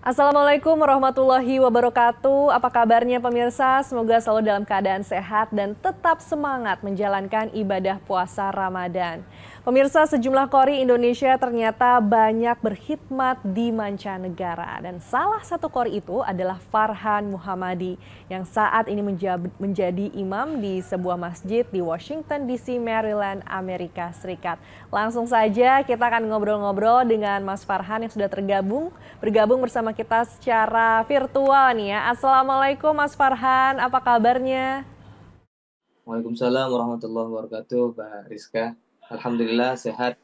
Assalamualaikum warahmatullahi wabarakatuh. Apa kabarnya pemirsa? Semoga selalu dalam keadaan sehat dan tetap semangat menjalankan ibadah puasa Ramadan. Pemirsa, sejumlah kori Indonesia ternyata banyak berkhidmat di mancanegara. Dan salah satu kori itu adalah Farhan Muhammadi yang saat ini menjadi imam di sebuah masjid di Washington DC, Maryland, Amerika Serikat. Langsung saja kita akan ngobrol-ngobrol dengan Mas Farhan yang sudah bergabung bersama kita secara virtual nih ya. Assalamualaikum Mas Farhan, apa kabarnya? Waalaikumsalam warahmatullahi wabarakatuh, Mbak Rizka. Alhamdulillah sehat.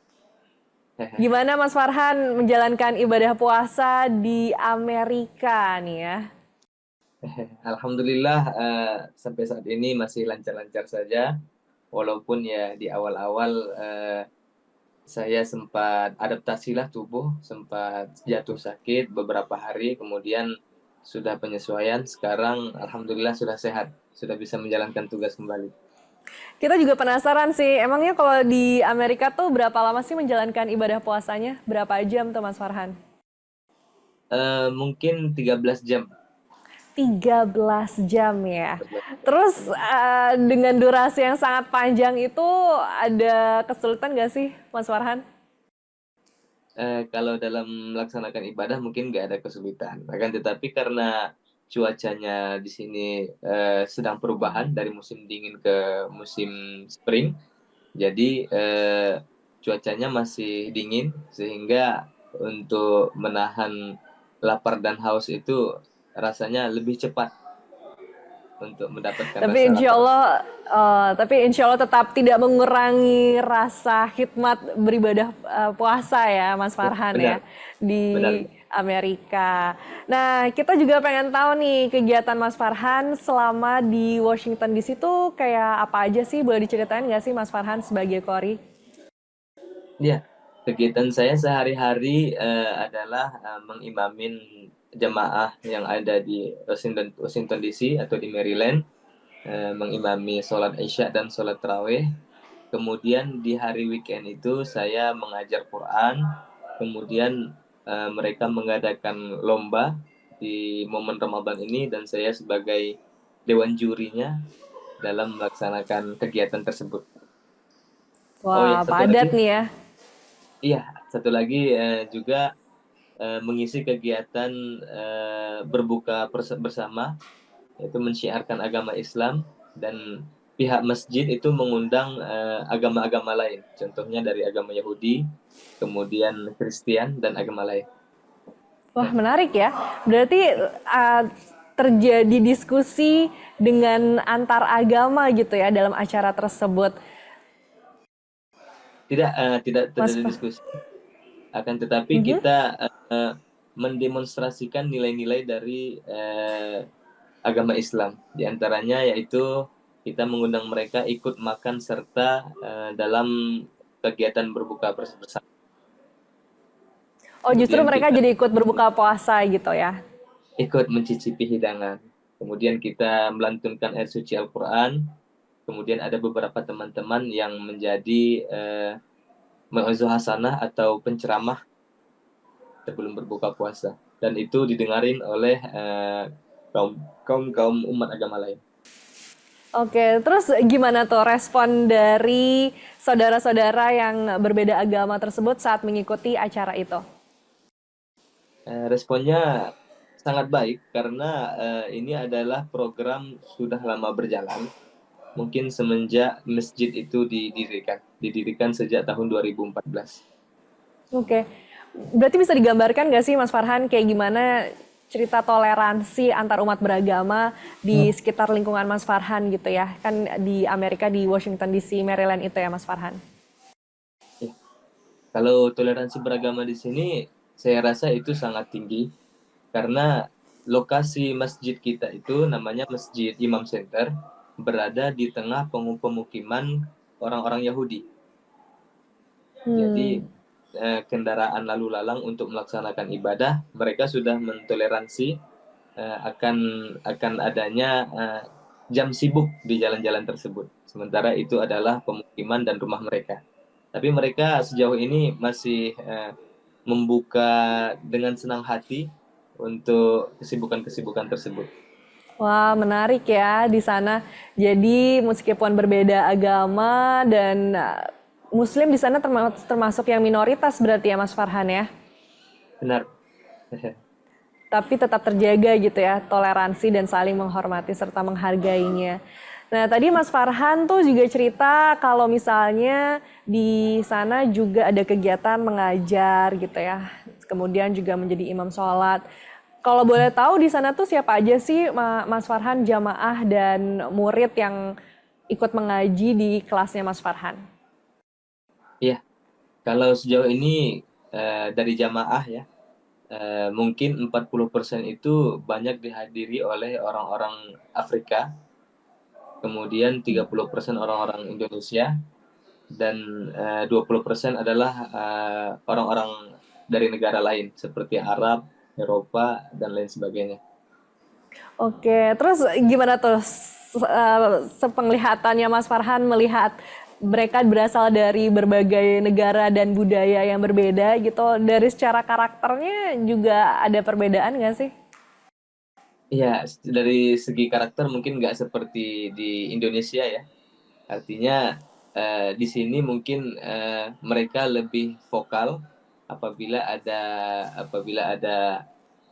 Gimana Mas Farhan menjalankan ibadah puasa di Amerika nih ya? Alhamdulillah sampai saat ini masih lancar-lancar saja. Walaupun ya di awal-awal saya sempat adaptasilah tubuh, sempat jatuh sakit beberapa hari, kemudian sudah penyesuaian. Sekarang alhamdulillah sudah sehat, sudah bisa menjalankan tugas kembali. Kita juga penasaran sih, emangnya kalau di Amerika tuh berapa lama sih menjalankan ibadah puasanya? Berapa jam tuh Mas Farhan? Mungkin 13 jam. 13 jam ya. Terus dengan durasi yang sangat panjang itu ada kesulitan nggak sih Mas Farhan? Kalau dalam melaksanakan ibadah mungkin nggak ada kesulitan. Akan tetapi karena cuacanya di sini sedang perubahan dari musim dingin ke musim spring, jadi cuacanya masih dingin sehingga untuk menahan lapar dan haus itu rasanya lebih cepat untuk mendapatkan Tapi rasa insya lapar. Allah, tetap tidak mengurangi rasa khidmat beribadah puasa ya, Mas Farhan ya Benar, benar. di Amerika. Nah, kita juga pengen tahu nih kegiatan Mas Farhan selama di Washington di situ kayak apa aja sih? Boleh diceritain nggak sih Mas Farhan sebagai Kori? Ya, kegiatan saya sehari-hari adalah mengimamin jemaah yang ada di Washington DC atau di Maryland, mengimami sholat Isya dan sholat Tarawih. Kemudian di hari weekend itu saya mengajar Quran. Kemudian mereka mengadakan lomba di momen Ramadan ini dan saya sebagai dewan jurinya dalam melaksanakan kegiatan tersebut. Oh ya, Wah, satu padat lagi. nih ya. Iya, satu lagi juga mengisi kegiatan berbuka bersama, yaitu mensyiarkan agama Islam dan pihak masjid itu mengundang agama-agama lain, contohnya dari agama Yahudi, kemudian Kristen dan agama lain. Wah, menarik ya. Berarti terjadi diskusi dengan antar agama gitu ya dalam acara tersebut. Tidak Mas terjadi Fa- diskusi, akan tetapi Mhm. kita mendemonstrasikan nilai-nilai dari agama Islam. Di antaranya yaitu kita mengundang mereka ikut makan serta dalam kegiatan berbuka bersama. Oh, justru Kemudian mereka kita jadi ikut berbuka puasa gitu ya. ikut mencicipi hidangan. Kemudian kita melantunkan ayat suci Al-Quran. Kemudian ada beberapa teman-teman yang menjadi mau'izah hasanah atau penceramah sebelum berbuka puasa. Dan itu didengarin oleh kaum kaum kaum umat agama lain. Oke, terus gimana tuh respon dari saudara-saudara yang berbeda agama tersebut saat mengikuti acara itu? Responnya sangat baik karena ini adalah program sudah lama berjalan. Mungkin semenjak masjid itu didirikan sejak tahun 2014. Oke, berarti bisa digambarkan nggak sih Mas Farhan kayak gimana cerita toleransi antar umat beragama di sekitar lingkungan Mas Farhan gitu ya? Kan di Amerika di Washington DC, Maryland itu ya Mas Farhan. Ya, kalau toleransi beragama di sini, saya rasa itu sangat tinggi karena lokasi masjid kita itu namanya Masjid Imam Center, berada di tengah pemukiman orang-orang Yahudi. Jadi Hmm. kendaraan lalu lalang untuk melaksanakan ibadah, mereka sudah mentoleransi akan adanya jam sibuk di jalan-jalan tersebut. Sementara itu adalah pemukiman dan rumah mereka. Tapi mereka sejauh ini masih membuka dengan senang hati untuk kesibukan-kesibukan tersebut. Wah, menarik ya di sana. Jadi meskipun berbeda agama dan Muslim di sana termasuk yang minoritas berarti ya Mas Farhan ya. Benar. Tapi tetap terjaga gitu ya, toleransi dan saling menghormati serta menghargainya. Nah, tadi Mas Farhan tuh juga cerita kalau misalnya di sana juga ada kegiatan mengajar gitu ya. Kemudian juga menjadi imam sholat. Kalau boleh tahu di sana tuh siapa aja sih Mas Farhan, jamaah dan murid yang ikut mengaji di kelasnya Mas Farhan? Iya, kalau sejauh ini dari jamaah ya, mungkin 40% itu banyak dihadiri oleh orang-orang Afrika, kemudian 30% orang-orang Indonesia, dan 20% adalah orang-orang dari negara lain seperti Arab, Eropa, dan lain sebagainya. Oke, terus gimana tuh sepenglihatannya Mas Farhan melihat mereka berasal dari berbagai negara dan budaya yang berbeda gitu. Dari secara karakternya juga ada perbedaan nggak sih? Ya, dari segi karakter mungkin nggak seperti di Indonesia ya. Artinya di sini mungkin mereka lebih vokal apabila ada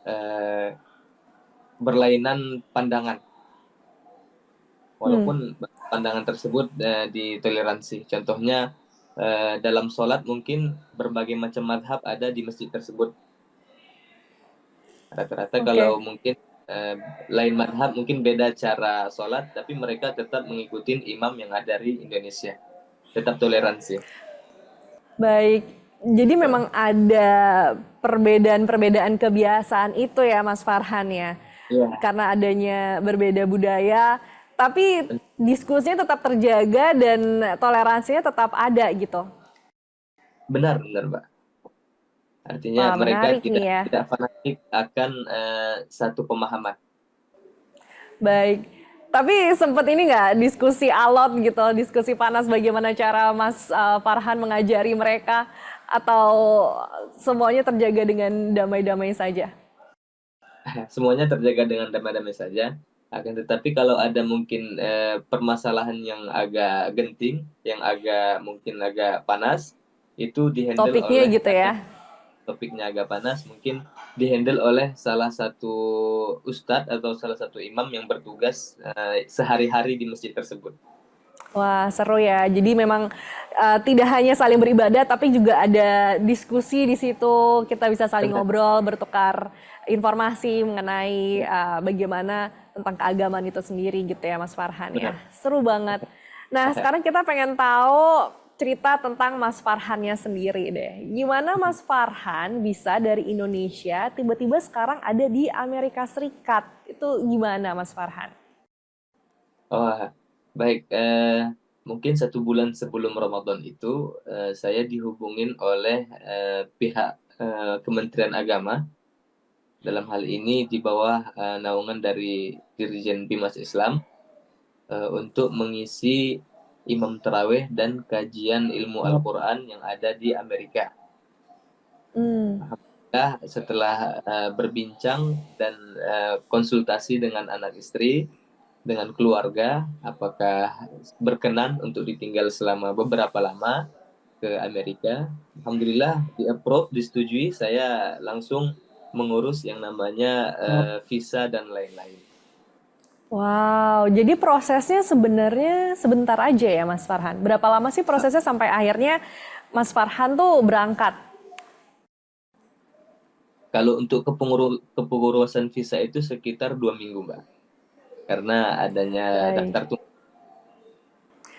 eh, berlainan pandangan, Hmm, walaupun pandangan tersebut ditoleransi. Contohnya dalam sholat mungkin berbagai macam madhab ada di masjid tersebut. Rata-rata oke. kalau mungkin eh, lain madhab mungkin beda cara sholat, tapi mereka tetap mengikuti imam yang ada di Indonesia. Tetap toleransi. Baik. Jadi memang ada perbedaan-perbedaan kebiasaan itu ya Mas Farhan ya. Iya, Karena adanya berbeda budaya, tapi diskusinya tetap terjaga dan toleransinya tetap ada gitu. benar, benar, Mbak. Artinya Wah, mereka menarik nih tidak ya. tidak fanatik akan satu pemahaman. Baik. Tapi sempat ini nggak diskusi alot gitu, diskusi panas bagaimana cara Mas Farhan mengajari mereka atau semuanya terjaga dengan damai-damai saja? Semuanya terjaga dengan damai-damai saja. Akan tetapi kalau ada mungkin permasalahan yang agak genting, yang agak panas, itu dihandle Topiknya oleh gitu ya. topiknya agak panas, mungkin dihandle oleh salah satu ustadz atau salah satu imam yang bertugas sehari-hari di masjid tersebut. Wah, seru ya. Jadi memang tidak hanya saling beribadah, tapi juga ada diskusi di situ. Kita bisa saling Benar, ngobrol, bertukar informasi mengenai bagaimana tentang keagamaan itu sendiri gitu ya, Mas Farhan ya. benar. Seru banget. Nah, sekarang kita pengen tahu cerita tentang Mas Farhannya sendiri deh. Gimana Mas Farhan bisa dari Indonesia tiba-tiba sekarang ada di Amerika Serikat? Itu gimana Mas Farhan? Oh, baik. Mungkin 1 bulan sebelum Ramadan itu saya dihubungin oleh pihak Kementerian Agama, dalam hal ini di bawah naungan dari Dirjen Bimas Islam, untuk mengisi imam tarawih dan kajian ilmu Al-Quran yang ada di Amerika. Hmm, Alhamdulillah, setelah berbincang dan konsultasi dengan anak istri, dengan keluarga, apakah berkenan untuk ditinggal selama beberapa lama ke Amerika. Alhamdulillah di-approve, disetujui, saya langsung mengurus yang namanya visa dan lain-lain. wow, jadi prosesnya sebenarnya sebentar aja ya Mas Farhan. Berapa lama sih prosesnya sampai akhirnya Mas Farhan tuh berangkat? Kalau untuk kepengurusan visa itu sekitar 2 minggu, Mbak. Karena adanya Baik. daftar tunggu.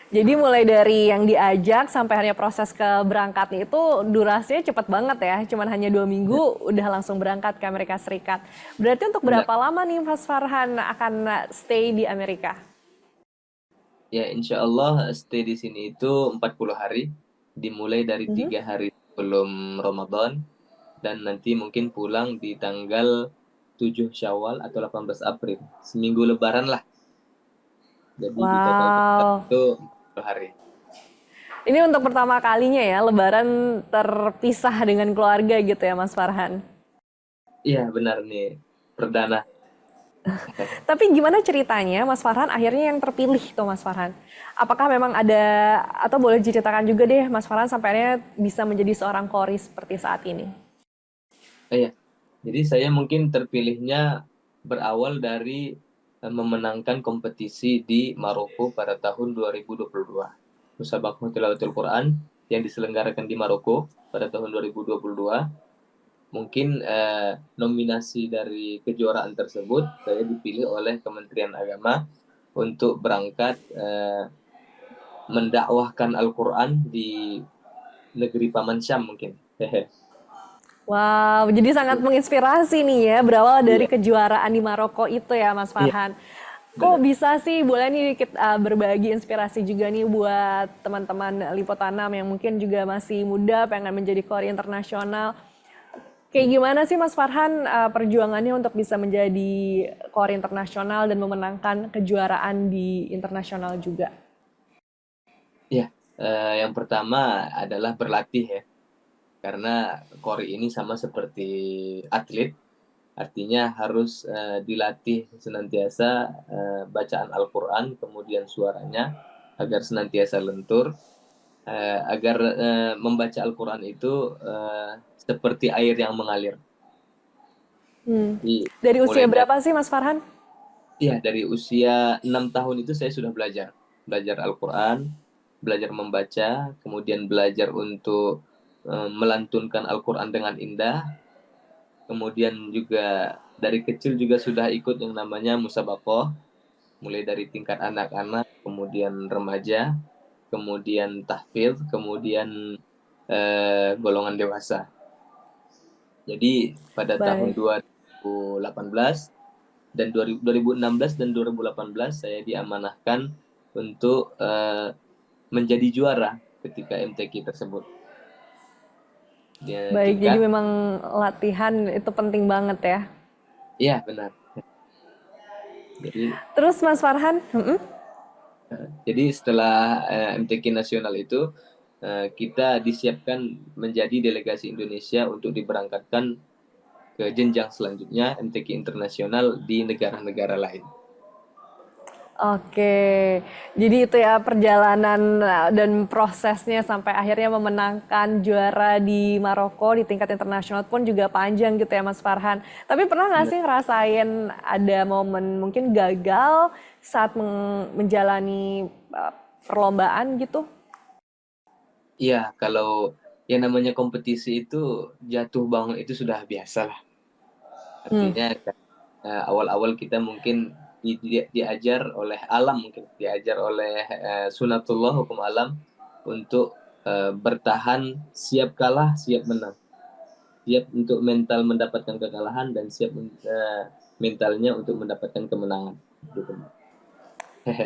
Jadi mulai dari yang diajak sampai akhirnya proses keberangkatnya itu durasinya cepet banget ya. Cuman hanya 2 minggu udah langsung berangkat ke Amerika Serikat. Berarti untuk Benar. berapa lama nih Mas Farhan akan stay di Amerika? Ya, insya Allah stay di sini itu 40 hari, dimulai dari Mhm. 3 hari sebelum Ramadan, dan nanti mungkin pulang di tanggal 7 Syawal atau 18 April. Seminggu Lebaran lah. Jadi di total Wow. itu 40 hari. Ini untuk pertama kalinya ya Lebaran terpisah dengan keluarga gitu ya Mas Farhan. Iya benar nih, perdana. Tapi gimana ceritanya Mas Farhan akhirnya yang terpilih tuh Mas Farhan? Apakah memang ada, atau boleh diceritakan juga deh Mas Farhan sampai akhirnya bisa menjadi seorang kori seperti saat ini? Iya, jadi saya mungkin terpilihnya berawal dari memenangkan kompetisi di Maroko pada tahun 2022. Musabaqah Tilawatul Quran yang diselenggarakan di Maroko pada tahun 2022. Mungkin nominasi dari kejuaraan tersebut saya dipilih oleh Kementerian Agama untuk berangkat mendakwahkan Al-Quran di negeri Paman Syam mungkin. Wow, jadi sangat menginspirasi nih ya, berawal dari Iya, kejuaraan di Maroko itu ya Mas iya, Farhan. Kok benar. bisa sih, boleh nih kita berbagi inspirasi juga nih buat teman-teman Lipotanam yang mungkin juga masih muda, pengen menjadi kori internasional. Kayak gimana sih Mas Farhan perjuangannya untuk bisa menjadi kori internasional dan memenangkan kejuaraan di internasional juga? Iya, yang pertama adalah berlatih ya, karena kori ini sama seperti atlet, artinya harus dilatih senantiasa bacaan Al-Quran, kemudian suaranya agar senantiasa lentur, agar membaca Al-Quran itu seperti air yang mengalir. Hmm. Jadi Dari mulai usia dari berapa sih Mas Farhan? ya dari usia 6 tahun itu saya sudah belajar, belajar Al-Quran, belajar membaca, kemudian belajar untuk melantunkan Al-Quran dengan indah, kemudian juga dari kecil juga sudah ikut yang namanya musabaqah, mulai dari tingkat anak-anak, kemudian remaja, kemudian tahfidz, kemudian golongan dewasa. Jadi pada tahun Baik. 2018 dan 2016 dan 2018 saya diamanahkan untuk menjadi juara ketika MTQ tersebut. Di Baik, jadi tingkat, memang latihan itu penting banget ya. iya benar. Jadi Terus Mas Farhan, jadi setelah MTQ nasional itu kita disiapkan menjadi delegasi Indonesia untuk diberangkatkan ke jenjang selanjutnya MTQ internasional di negara-negara lain. oke. Jadi itu ya perjalanan dan prosesnya sampai akhirnya memenangkan juara di Maroko di tingkat internasional pun juga panjang gitu ya Mas Farhan. Tapi pernah nggak Benar. sih ngerasain ada momen mungkin gagal saat menjalani perlombaan gitu? Iya, kalau yang namanya kompetisi itu jatuh bangun itu sudah biasa lah. Hmm. Artinya awal-awal kita mungkin diajar oleh alam mungkin, diajar oleh sunatullah hukum alam untuk bertahan, siap kalah, siap menang. Siap untuk mental mendapatkan kekalahan dan siap mentalnya untuk mendapatkan kemenangan. Gitu.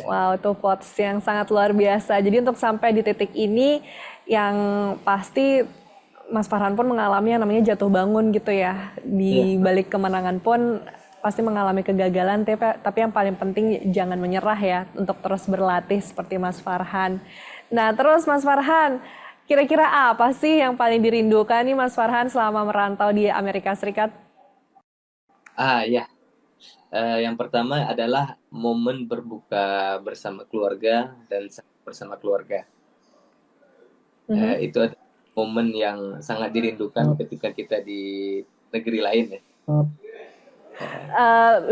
Wow, itu quotes yang sangat luar biasa. Jadi untuk sampai di titik ini, yang pasti Mas Farhan pun mengalami yang namanya jatuh bangun gitu ya. Iya, Di balik kemenangan pun pasti mengalami kegagalan, tapi yang paling penting jangan menyerah ya, untuk terus berlatih seperti Mas Farhan. Nah terus Mas Farhan, kira-kira apa sih yang paling dirindukan nih Mas Farhan selama merantau di Amerika Serikat? ya. Yang pertama adalah momen berbuka bersama keluarga dan bersama keluarga. Mhm. Itu adalah momen yang sangat dirindukan ketika kita di negeri lain ya.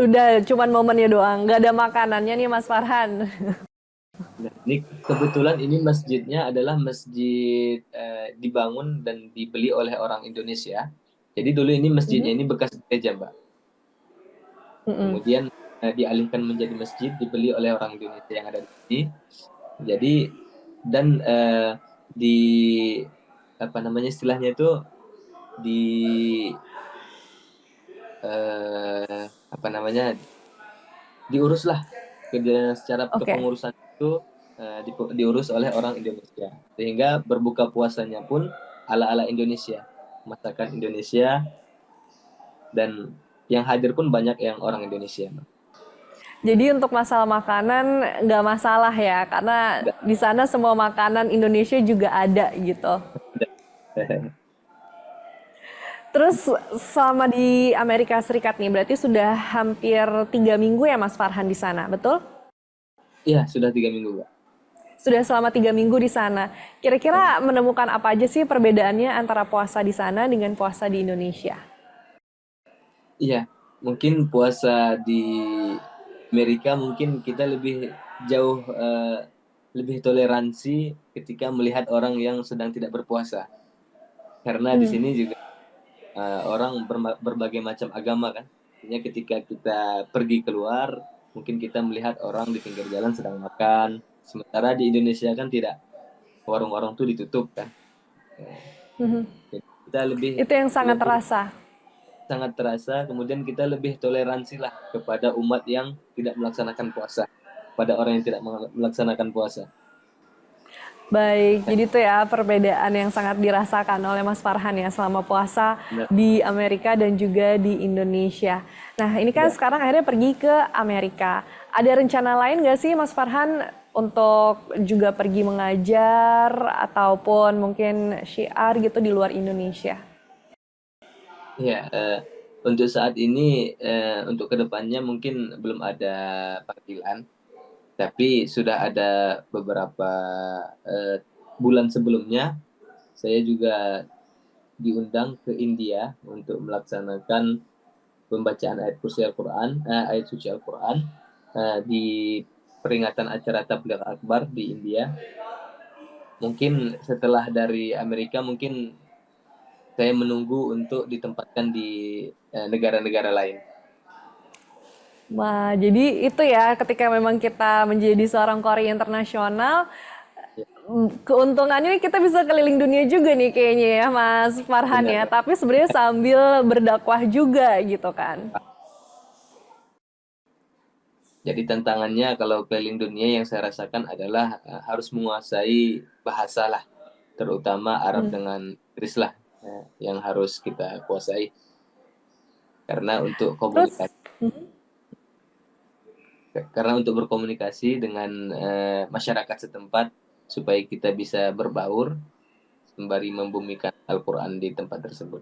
Udah cuman momennya doang, nggak ada makanannya nih Mas Farhan. Nah, ini kebetulan ini masjidnya adalah masjid dibangun dan dibeli oleh orang Indonesia. Jadi dulu ini masjidnya ini bekas gereja, Mbak. Kemudian dialihkan menjadi masjid, dibeli oleh orang Indonesia yang ada di sini. Jadi dan di apa namanya istilahnya itu di apa namanya diuruslah secara Oke. kepengurusan itu diurus oleh orang Indonesia sehingga berbuka puasanya pun ala-ala Indonesia, masakan Indonesia, dan yang hadir pun banyak yang orang Indonesia. Jadi untuk masalah makanan nggak masalah ya, karena Nggak di sana semua makanan Indonesia juga ada gitu. ada. Terus selama di Amerika Serikat nih, berarti sudah hampir 3 minggu ya Mas Farhan di sana, betul? Iya, sudah 3 minggu, Mbak. Sudah selama 3 minggu di sana. Eh, Kira-kira menemukan apa aja sih perbedaannya antara puasa di sana dengan puasa di Indonesia? Iya, mungkin puasa di Amerika mungkin kita lebih jauh lebih toleransi ketika melihat orang yang sedang tidak berpuasa. Karena di Hmm. sini juga orang berbagai macam agama kan. Artinya ketika kita pergi keluar, mungkin kita melihat orang di pinggir jalan sedang makan. Sementara di Indonesia kan tidak, warung-warung tuh ditutup kan. Eh, Jadi kita lebih Itu yang sangat lebih terasa. sangat terasa. Kemudian kita lebih toleransi lah kepada umat yang tidak melaksanakan puasa, pada orang yang tidak melaksanakan puasa. Baik, jadi itu ya perbedaan yang sangat dirasakan oleh Mas Farhan ya selama puasa Benar. di Amerika dan juga di Indonesia. Nah, ini kan Ya. sekarang akhirnya pergi ke Amerika. Ada rencana lain nggak sih Mas Farhan untuk juga pergi mengajar ataupun mungkin syiar gitu di luar Indonesia? Ya, untuk saat ini, untuk kedepannya mungkin belum ada panggilan, tapi sudah ada beberapa bulan sebelumnya saya juga diundang ke India untuk melaksanakan pembacaan ayat kursi Al-Quran, ayat suci Al-Quran di peringatan acara Tabligh Akbar di India. Mungkin setelah dari Amerika, mungkin saya menunggu untuk ditempatkan di negara-negara lain. Wah, jadi itu ya ketika memang kita menjadi seorang Kori internasional, Ya, keuntungannya kita bisa keliling dunia juga nih kayaknya ya Mas Farhan benar, ya. Mbak. Tapi sebenarnya sambil berdakwah juga gitu kan. Jadi tantangannya kalau keliling dunia yang saya rasakan adalah harus menguasai bahasa lah, terutama Arab dengan Inggris lah, yang harus kita kuasai. Karena untuk Terus komunikasi, karena untuk berkomunikasi dengan masyarakat setempat supaya kita bisa berbaur sembari membumikan Al-Quran di tempat tersebut.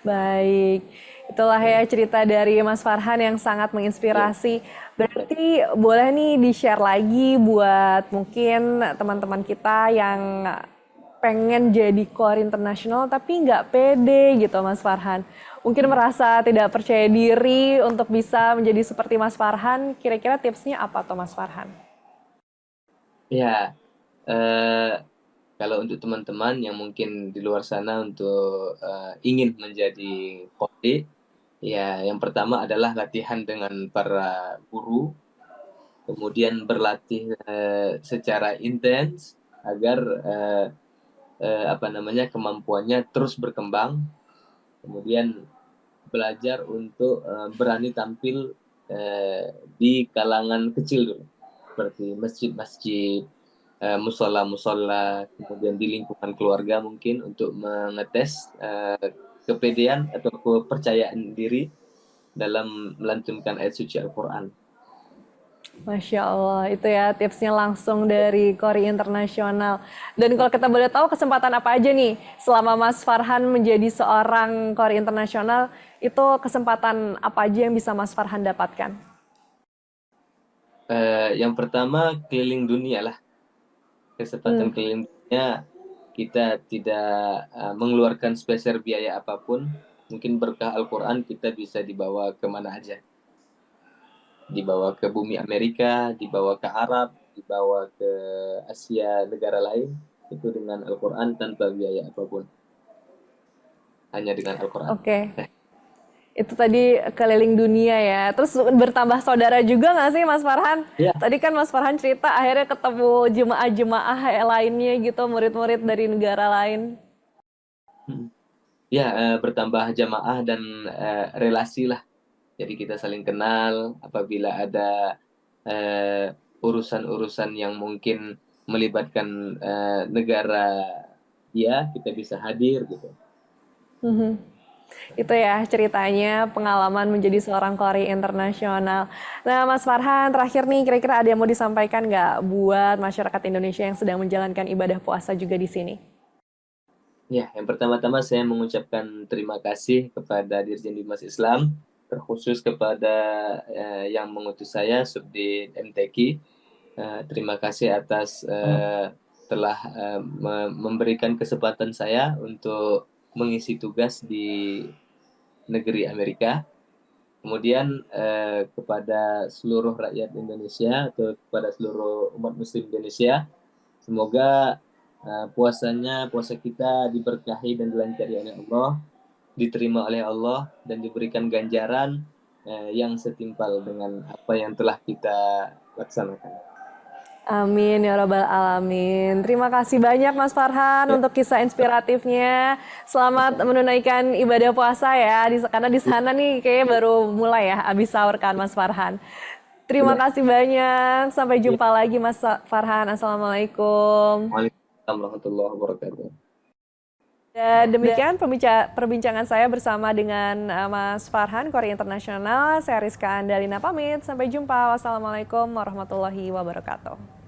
baik, itulah Ya, ya cerita dari Mas Farhan yang sangat ya, menginspirasi. Berarti boleh nih di-share lagi buat mungkin teman-teman kita yang pengen jadi kor internasional tapi nggak pede gitu Mas Farhan. Mungkin merasa tidak percaya diri untuk bisa menjadi seperti Mas Farhan. Kira-kira tipsnya apa tuh Mas Farhan? ya. eh, Kalau untuk teman-teman yang mungkin di luar sana untuk ingin menjadi kodi, ya yang pertama adalah latihan dengan para guru, kemudian berlatih secara intens agar apa namanya kemampuannya terus berkembang, kemudian belajar untuk berani tampil di kalangan kecil dulu, seperti masjid-masjid, musola-musola, kemudian di lingkungan keluarga mungkin untuk mengetes kepedean atau kepercayaan diri dalam melantunkan ayat suci Al-Quran. Masya Allah, itu ya tipsnya langsung dari Kori Internasional. Dan kalau kita boleh tahu kesempatan apa aja nih selama Mas Farhan menjadi seorang Kori Internasional, itu kesempatan apa aja yang bisa Mas Farhan dapatkan? Yang pertama keliling dunia lah, kesempatan keliling dunia, kita tidak mengeluarkan spesial biaya apapun, mungkin berkah Al-Quran kita bisa dibawa kemana aja, dibawa ke bumi Amerika, dibawa ke Arab, dibawa ke Asia negara lain, itu dengan Al-Quran tanpa biaya apapun, hanya dengan Al-Quran. Oke, itu tadi keliling dunia ya. Terus bertambah saudara juga nggak sih Mas Farhan? Ya, Tadi kan Mas Farhan cerita akhirnya ketemu jemaah-jemaah lainnya gitu, murid-murid dari negara lain. ya, bertambah jamaah dan relasi lah. Jadi kita saling kenal apabila ada urusan-urusan yang mungkin melibatkan negara dia, kita bisa hadir gitu. Itu ya ceritanya pengalaman menjadi seorang kori internasional. Nah Mas Farhan terakhir nih kira-kira ada yang mau disampaikan nggak buat masyarakat Indonesia yang sedang menjalankan ibadah puasa juga di sini? Ya, yang pertama-tama saya mengucapkan terima kasih kepada Dirjen Bimas Islam, terkhusus kepada yang mengutus saya, Subdit MTQ. Terima kasih atas telah memberikan kesempatan saya untuk mengisi tugas di negeri Amerika. Kemudian kepada seluruh rakyat Indonesia atau kepada seluruh umat Muslim Indonesia, semoga puasa kita diberkahi dan dilancarkan oleh Allah, diterima oleh Allah, dan diberikan ganjaran yang setimpal dengan apa yang telah kita laksanakan. Amin ya Rabbal Alamin. Terima kasih banyak Mas Farhan Ya, untuk kisah inspiratifnya. Selamat menunaikan ibadah puasa ya, karena di sana nih kayaknya baru mulai ya, habis sahur kan Mas Farhan. Terima sudah. kasih banyak. Sampai Ya. jumpa lagi Mas Farhan. Assalamualaikum. Waalaikumsalam warahmatullahi wabarakatuh. Dan demikian perbincangan saya bersama dengan Mas Farhan, Korea Internasional. Saya Rizka Andalina pamit. Sampai jumpa. Wassalamualaikum warahmatullahi wabarakatuh.